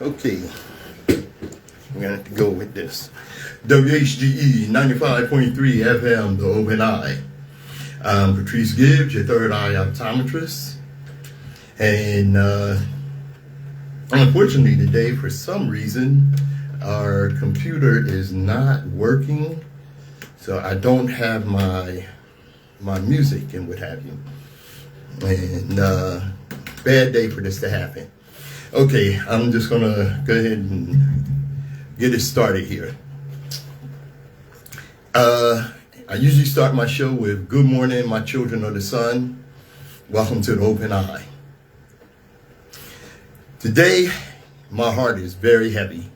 Okay, we're gonna have to go with this. WHGE 95.3 FM, the Open Eye. I'm Patrice Gibbs, your third eye optometrist. And unfortunately today, for some reason, our computer is not working. So I don't have my music and what have you. And bad day for this to happen. Okay, I'm just gonna go ahead and get it started here. I usually start my show with good morning, my children of the sun. Welcome to the Open Eye. Today, my heart is very heavy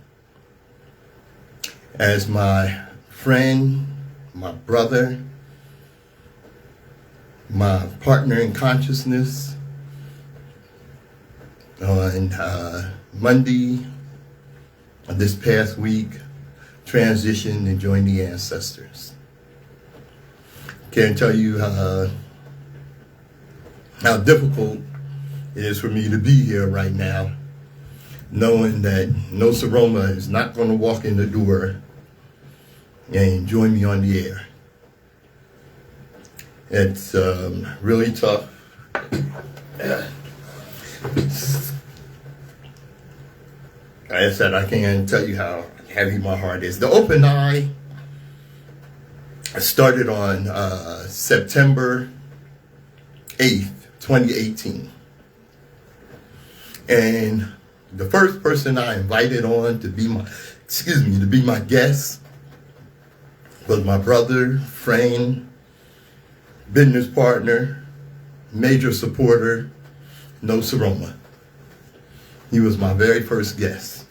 as my friend, my brother, my partner in consciousness on Monday of this past week transitioned and joined the ancestors. Can't tell you how difficult it is for me to be here right now, knowing that Nsoromma is not going to walk in the door and join me on the air. It's really tough. Like I said, I can't tell you how heavy my heart is. The Open Eye started on September 8th, 2018. And the first person I invited on to be my guest was my brother, friend, business partner, major supporter, Nsoromma. He was my very first guest.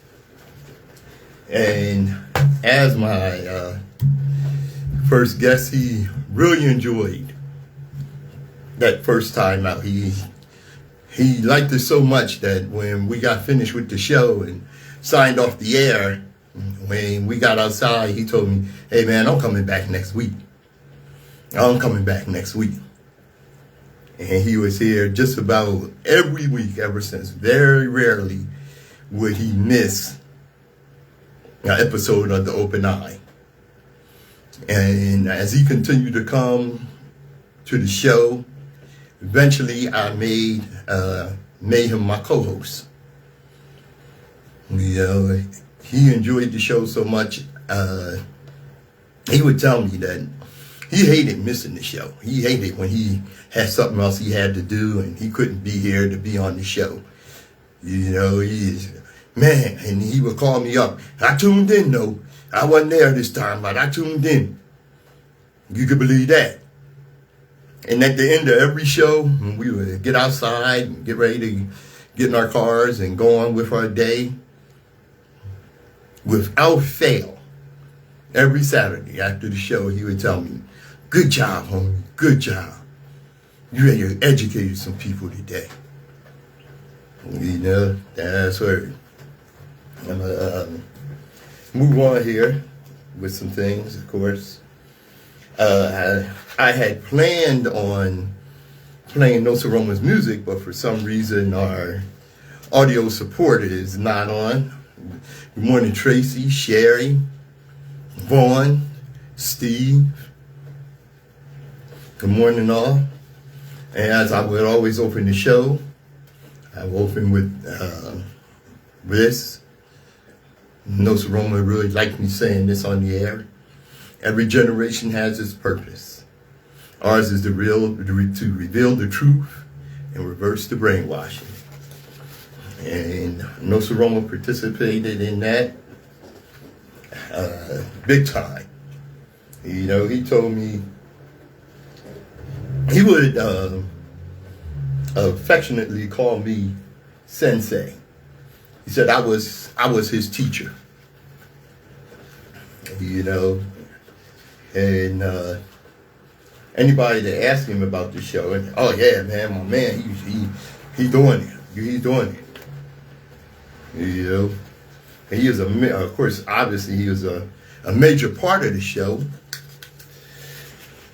And as my first guest, he really enjoyed that first time out. He liked it so much that when we got finished with the show and signed off the air, when we got outside, he told me, "Hey man, I'm coming back next week. I'm coming back next week." And he was here just about every week ever since. Very rarely would he miss an episode of the Open Eye. And as he continued to come to the show, eventually I made him my co-host. You know, he enjoyed the show so much, he would tell me that he hated missing the show. He hated when he had something else he had to do and he couldn't be here to be on the show. You know, and he would call me up. "I tuned in though. I wasn't there this time, but I tuned in." You could believe that. And at the end of every show, when we would get outside and get ready to get in our cars and go on with our day, without fail, every Saturday after the show, he would tell me, "Good job, homie, good job. You educated some people today." You know, that's where I'm going to move on here with some things, of course. I had planned on playing Nsoromma's music, but for some reason our audio support is not on. Good morning, Tracy, Sherry, Vaughn, Steve. Good morning, all. And as I would always open the show, I will open with this. Nsoromma really liked me saying this on the air. Every generation has its purpose. Ours is to reveal the truth and reverse the brainwashing. And Nsoromma participated in that big time. You know, he told me he would affectionately call me Sensei. He said I was his teacher. You know, and anybody that asked him about the show, and "Oh yeah, man, my man, he's doing it. He's doing it." You know, and he was of course, obviously, he was a major part of the show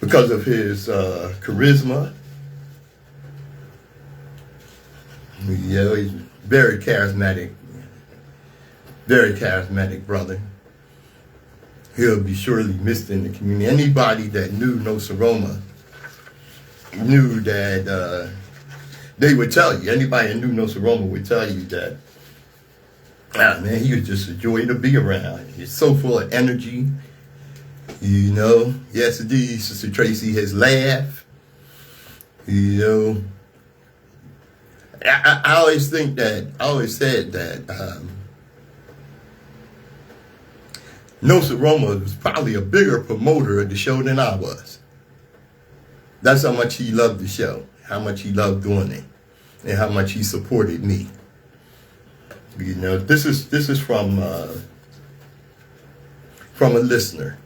because of his charisma. You know, he's very charismatic Very charismatic brother. He'll be surely missed in the community. Anybody that knew Nsoromma knew that they would tell you. Anybody that knew Nsoromma would tell you that, man, he was just a joy to be around. He's so full of energy. You know, yes, indeed, Sister Tracy, his laugh. You know, I always said that Nsoromma was probably a bigger promoter of the show than I was. That's how much he loved the show, how much he loved doing it, and how much he supported me. You know, this is from a listener.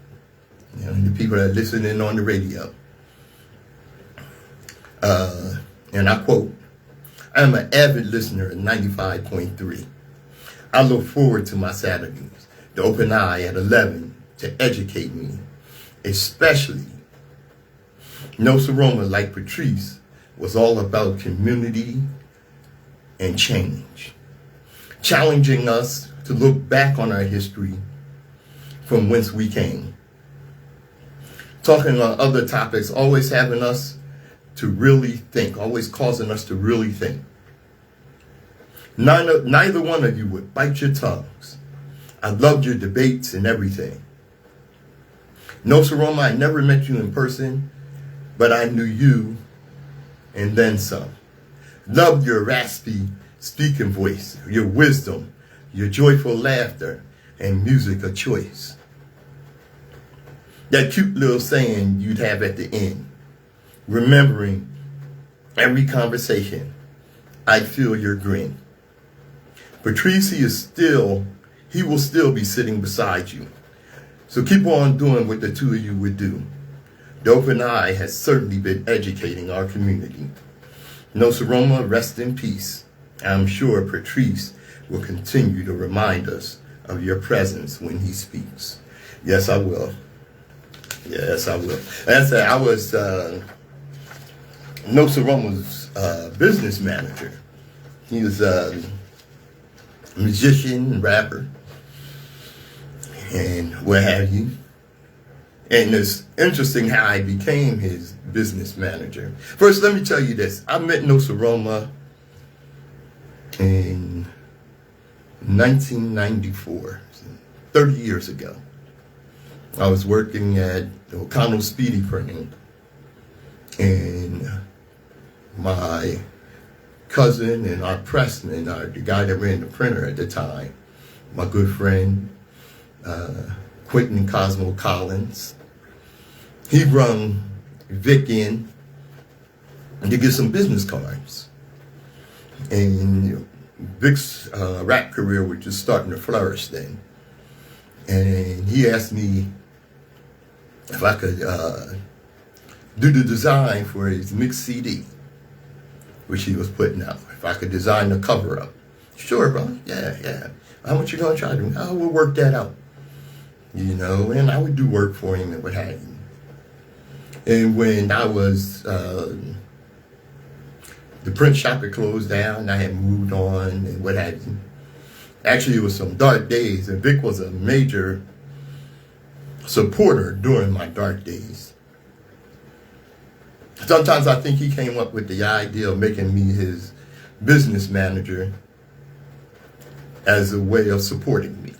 You know, the people that listen in on the radio. And I quote, "I am an avid listener of 95.3. I look forward to my Saturdays, the open eye at 11 to educate me, especially Nsoromma, like Patrice, was all about community and change, challenging us to look back on our history from whence we came. Talking on other topics, always having us to really think, always causing us to really think. Neither one of you would bite your tongues. I loved your debates and everything. Nsoromma, I never met you in person, but I knew you and then some. Loved your raspy speaking voice, your wisdom, your joyful laughter, and music of choice. That cute little saying you'd have at the end, remembering every conversation, I feel your grin. Patrice, he will still be sitting beside you. So keep on doing what the two of you would do. The open eye has certainly been educating our community. Nsoromma, rest in peace. I'm sure Patrice will continue to remind us of your presence when he speaks." Yes, I will. Yes, I will. As I was Nsoromma's business manager. He was a musician, rapper, and what have you. And it's interesting how I became his business manager. First, let me tell you this. I met Nsoromma in 1994, 30 years ago. I was working at O'Connell Speedy Printing, and my cousin and our pressman, the guy that ran the printer at the time, my good friend, Quentin Cosmo Collins, he brung Vic in to get some business cards. And Vic's rap career was just starting to flourish then. And he asked me if I could do the design for his mixed CD, which he was putting out. If I could design the cover up. Sure, bro. Yeah. How much you gonna try to do? Oh, we'll work that out. You know, and I would do work for him and what have you. And when I was, the print shop had closed down, I had moved on and what have you. Actually, it was some dark days, and Vic was a major supporter during my dark days. Sometimes I think he came up with the idea of making me his business manager as a way of supporting me.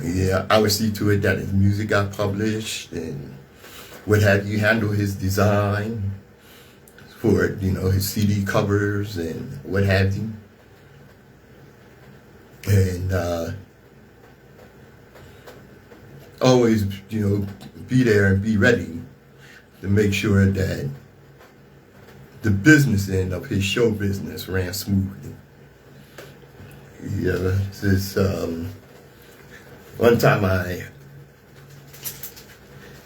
Yeah, I would see to it that his music got published and what have you, handle his design for, you know, his CD covers and what have you. And always, you know, be there and be ready to make sure that the business end of his show business ran smoothly. Yeah, this one time I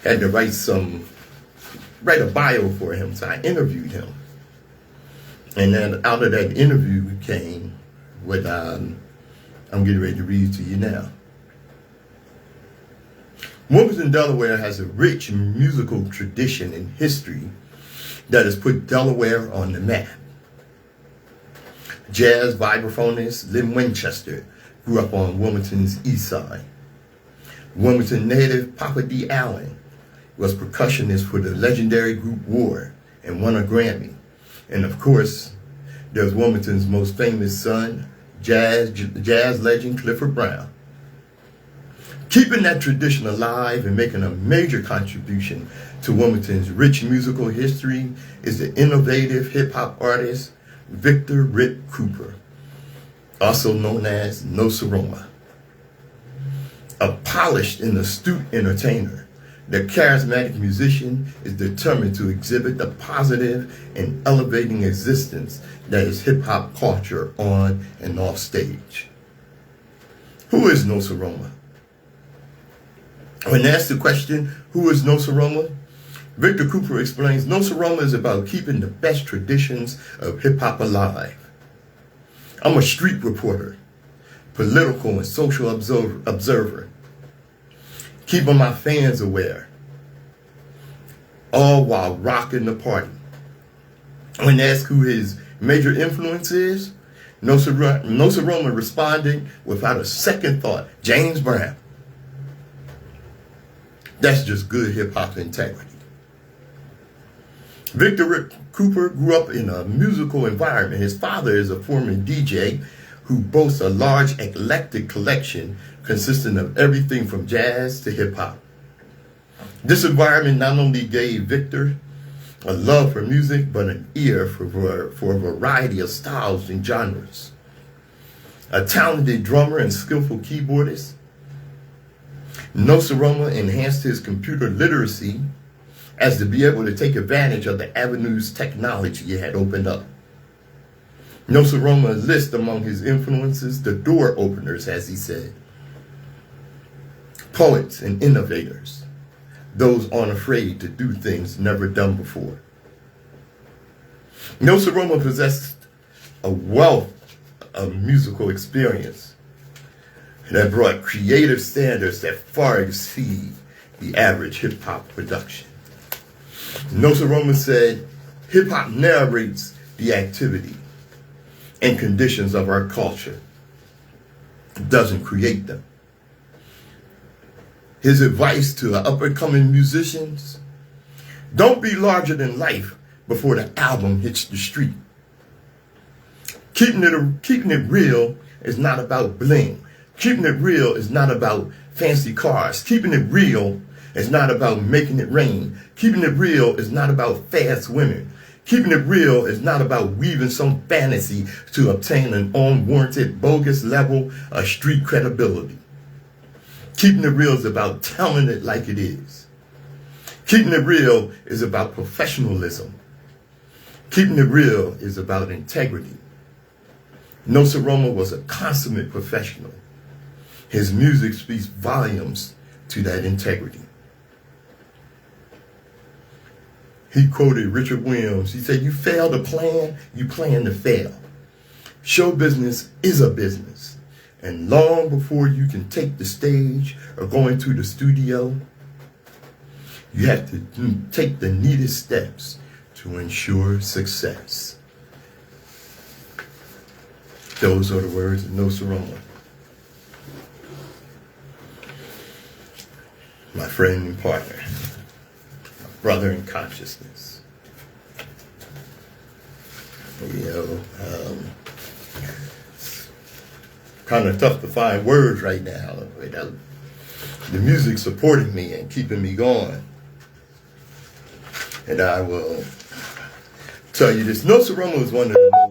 had to write a bio for him, so I interviewed him. And then out of that interview came what I'm getting ready to read to you now. Wilmington, Delaware has a rich musical tradition and history that has put Delaware on the map. Jazz vibraphonist Lynn Winchester grew up on Wilmington's east side. Wilmington native Papa D. Allen was percussionist for the legendary group War and won a Grammy. And of course, there's Wilmington's most famous son, jazz legend Clifford Brown. Keeping that tradition alive and making a major contribution to Wilmington's rich musical history is the innovative hip-hop artist Victor Rick Cooper, also known as Nsoromma. A polished and astute entertainer, the charismatic musician is determined to exhibit the positive and elevating existence that is hip-hop culture on and off stage. Who is Nsoromma? When asked the question, who is Nsoromma? Victor Cooper explains, Nsoromma is about keeping the best traditions of hip-hop alive. I'm a street reporter, political and social observer, keeping my fans aware, all while rocking the party. When asked who his major influence is, Nsoromma responded without a second thought, James Brown. That's just good hip-hop integrity. Victor Rick Cooper grew up in a musical environment. His father is a former DJ who boasts a large eclectic collection consisting of everything from jazz to hip-hop. This environment not only gave Victor a love for music, but an ear for a variety of styles and genres. A talented drummer and skillful keyboardist, Nsoromma enhanced his computer literacy as to be able to take advantage of the avenues technology had opened up. Nsoromma lists among his influences the door openers, as he said. Poets and innovators, those unafraid to do things never done before. Nsoromma possessed a wealth of musical experience that brought creative standards that far exceed the average hip-hop production. Nsoromma said, hip-hop narrates the activity and conditions of our culture. It doesn't create them. His advice to the up-and-coming musicians, don't be larger than life before the album hits the street. Keeping it real is not about bling. Keeping it real is not about fancy cars. Keeping it real is not about making it rain. Keeping it real is not about fast women. Keeping it real is not about weaving some fantasy to obtain an unwarranted, bogus level of street credibility. Keeping it real is about telling it like it is. Keeping it real is about professionalism. Keeping it real is about integrity. Nsoromma was a consummate professional. His music speaks volumes to that integrity. He quoted Richard Williams. He said, you fail to plan, you plan to fail. Show business is a business. And long before you can take the stage or go into the studio, you have to take the needed steps to ensure success. Those are the words of Nsoromma. My friend and partner, my brother in consciousness. Kind of tough to find words right now without the music supporting me and keeping me going. And I will tell you this. Nsoromma was one of the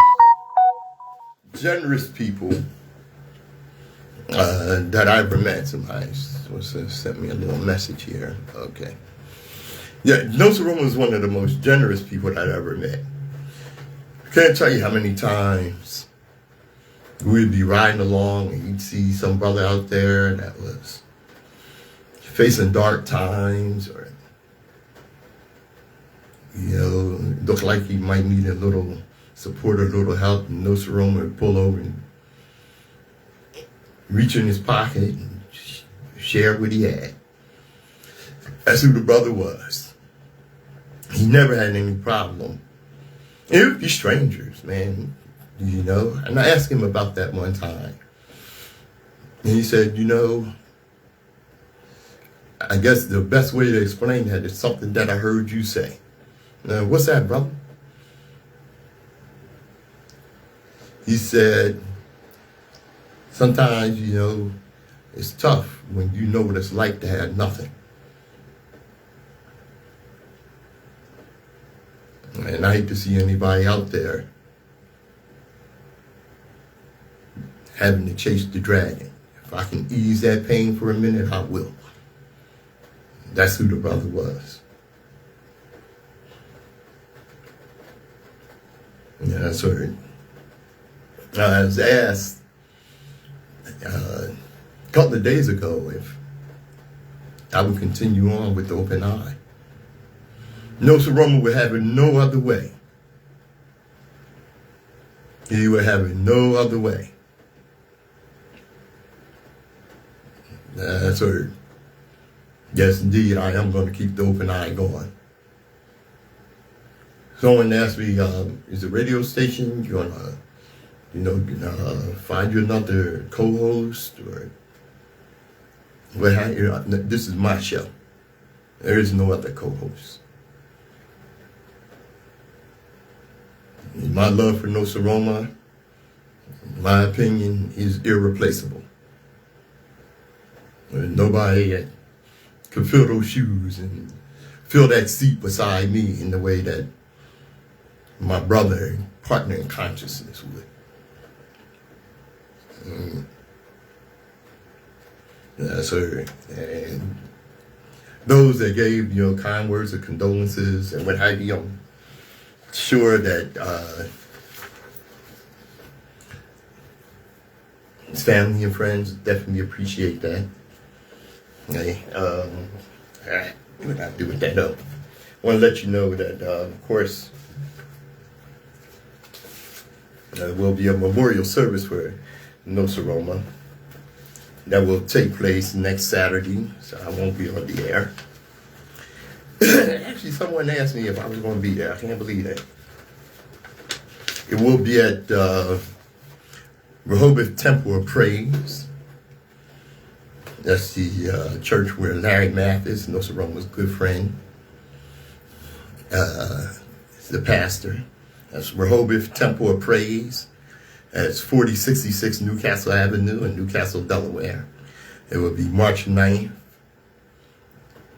most generous people that I ever met. Somebody sent me a little message here. Okay. Yeah, Nsoromma was one of the most generous people that I ever met. I can't tell you how many times we'd be riding along and you'd see some brother out there that was facing dark times or, looked like he might need a little support or a little help, and Nsoromma would pull over and reach in his pocket and share what he had. That's who the brother was. He never had any problem. It would be strangers, man. you know? And I asked him about that one time. And he said, you know, I guess the best way to explain that is something that I heard you say. What's that, brother? He said, sometimes, you know, it's tough when you know what it's like to have nothing. And I hate to see anybody out there having to chase the dragon. If I can ease that pain for a minute, I will. That's who the brother was. Yeah, that's right. I was asked a couple of days ago if I would continue on with the open eye. Nsoromma would have it no other way. He would have it no other way. That's right. Yes, indeed, I am going to keep the open eye going. Someone asked me, is the radio station going to, you know, find you another co-host or what? This is my show. There is no other co-host. My love for Nsoromma, in my opinion, is irreplaceable. Nobody that could fill those shoes and fill that seat beside me in the way that my brother and partner in consciousness would. Yes, sir. And those that gave, you know, kind words of condolences and what have you, I'm sure that his family and friends definitely appreciate that. Okay, all right, what I do with that up? I want to let you know that, of course, there will be a memorial service for Nsoromma that will take place next Saturday, so I won't be on the air. Actually, someone asked me if I was going to be there. I can't believe that. It will be at Rehoboth Temple of Praise. That's the church where Larry Mathis, Nsoromma's good friend, is the pastor. That's Rehoboth Temple of Praise. That's 4066 Newcastle Avenue in Newcastle, Delaware. It will be March 9th,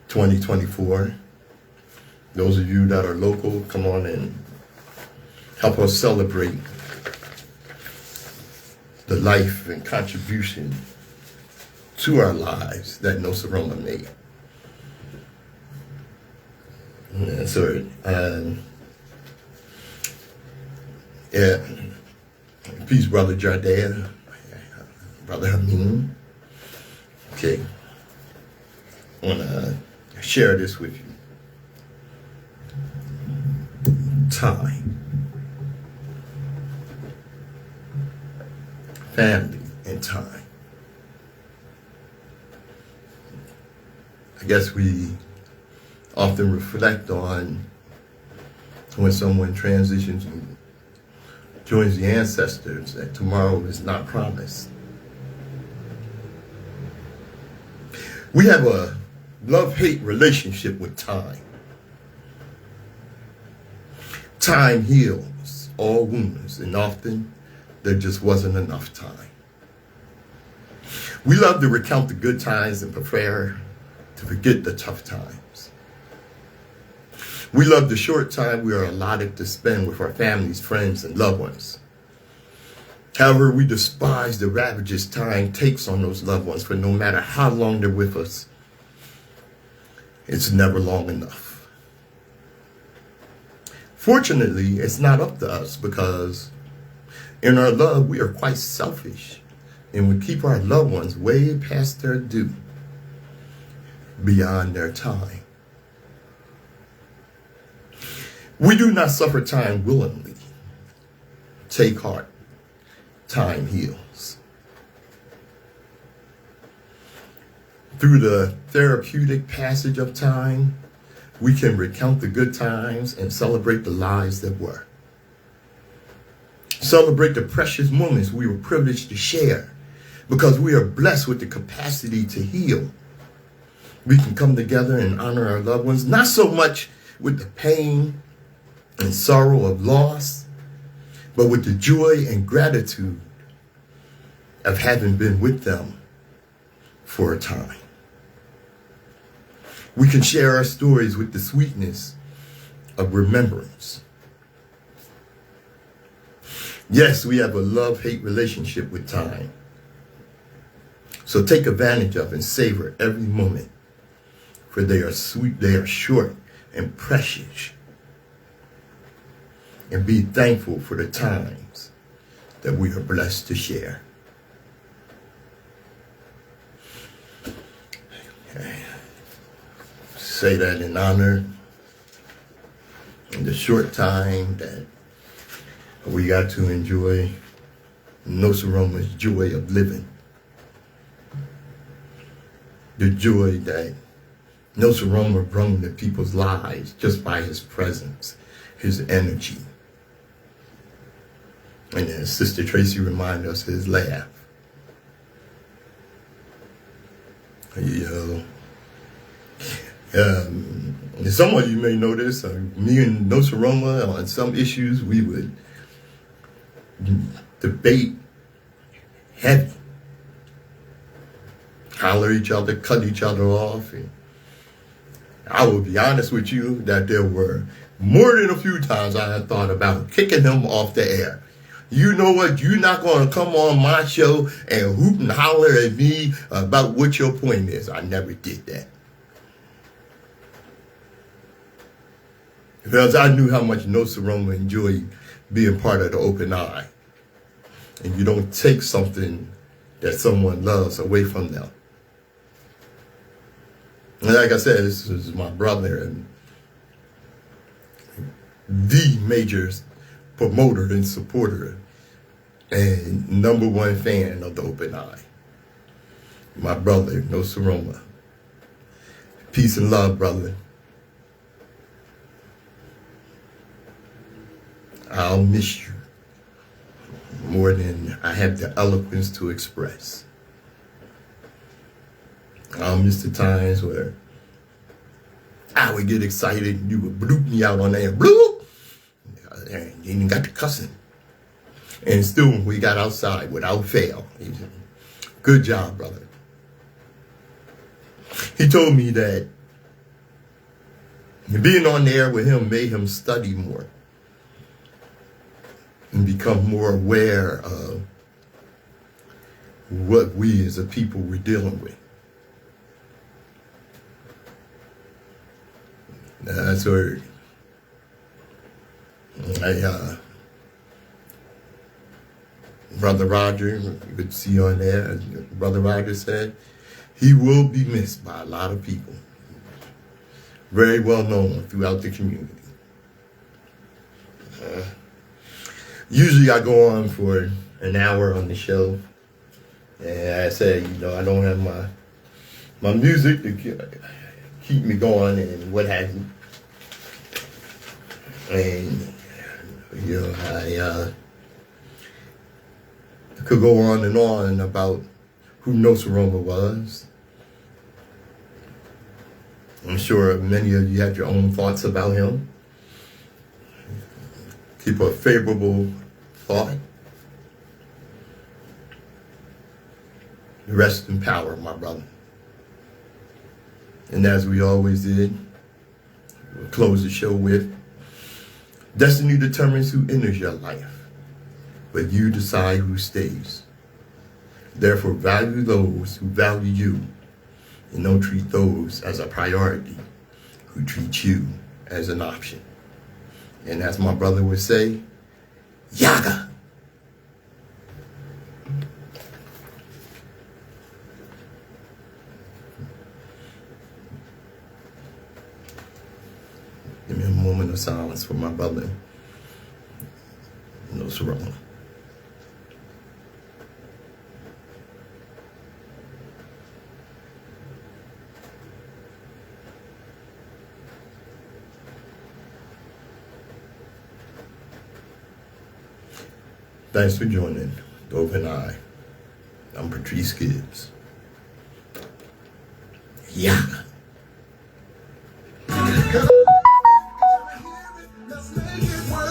2024. Those of you that are local, come on and help us celebrate the life and contribution to our lives that Nsoromma made. Yeah, sorry. Yeah. Peace, Brother Jardea. Brother Hameen. Okay. I want to share this with you. Time. Family and time. I guess we often reflect on when someone transitions and joins the ancestors that tomorrow is not promised. We have a love-hate relationship with time. Time heals all wounds, and often there just wasn't enough time. We love to recount the good times and prefer to forget the tough times. We love the short time we are allotted to spend with our families, friends, and loved ones. However, we despise the ravages time takes on those loved ones, for no matter how long they're with us, it's never long enough. Fortunately, it's not up to us, because in our love, we are quite selfish, and we keep our loved ones way past their due, beyond their time. We do not suffer time willingly. Take heart. Time heals. Through the therapeutic passage of time, we can recount the good times and celebrate the lives that were. Celebrate the precious moments we were privileged to share, because we are blessed with the capacity to heal. We can come together and honor our loved ones, not so much with the pain and sorrow of loss, but with the joy and gratitude of having been with them for a time. We can share our stories with the sweetness of remembrance. Yes, we have a love-hate relationship with time. So take advantage of and savor every moment, for they are sweet, they are short and precious. And be thankful for the times that we are blessed to share. Okay. Say that in honor of the short time that we got to enjoy Nsoromma's joy of living. The joy that Nsoromma brought to people's lives just by his presence, his energy. And then Sister Tracy reminded us his laugh. Some of you may know this. Me and Nsoromma, on some issues, we would debate heavy, holler each other, cut each other off. And I will be honest with you that there were more than a few times I had thought about kicking him off the air. You know what? You're not going to come on my show and hoot and holler at me about what your point is. I never did that. Because I knew how much Nsoromma enjoyed being part of the Open Eye. And you don't take something that someone loves away from them. And like I said, this is my brother and the major promoter and supporter and number one fan of the Open Eye. My brother, Nsoromma. Peace and love, brother. I'll miss you more than I have the eloquence to express. I'll miss the times where I would get excited and you would bloop me out on there. Bloop! And you even got to cussing. And still we got outside without fail. He said, good job, brother. He told me that being on there with him made him study more and become more aware of what we as a people were dealing with. That's where Brother Roger, you could see on there, Brother Roger said, he will be missed by a lot of people. Very well known throughout the community. Usually I go on for an hour on the show. And I said, you know, I don't have my music to keep me going and what have you. And, you know, I could go on and on about who Nsoromma was. I'm sure many of you had your own thoughts about him. Keep a favorable thought. Rest in power, my brother. And as we always did, we'll close the show with, destiny determines who enters your life, but you decide who stays. Therefore, value those who value you, and don't treat those as a priority who treat you as an option. And as my brother would say, Yaga. Give me a moment of silence for my brother, Nsoromma. Thanks for joining The Open Eye. I'm Patrice Gibbs. Yeah. Let's make it work.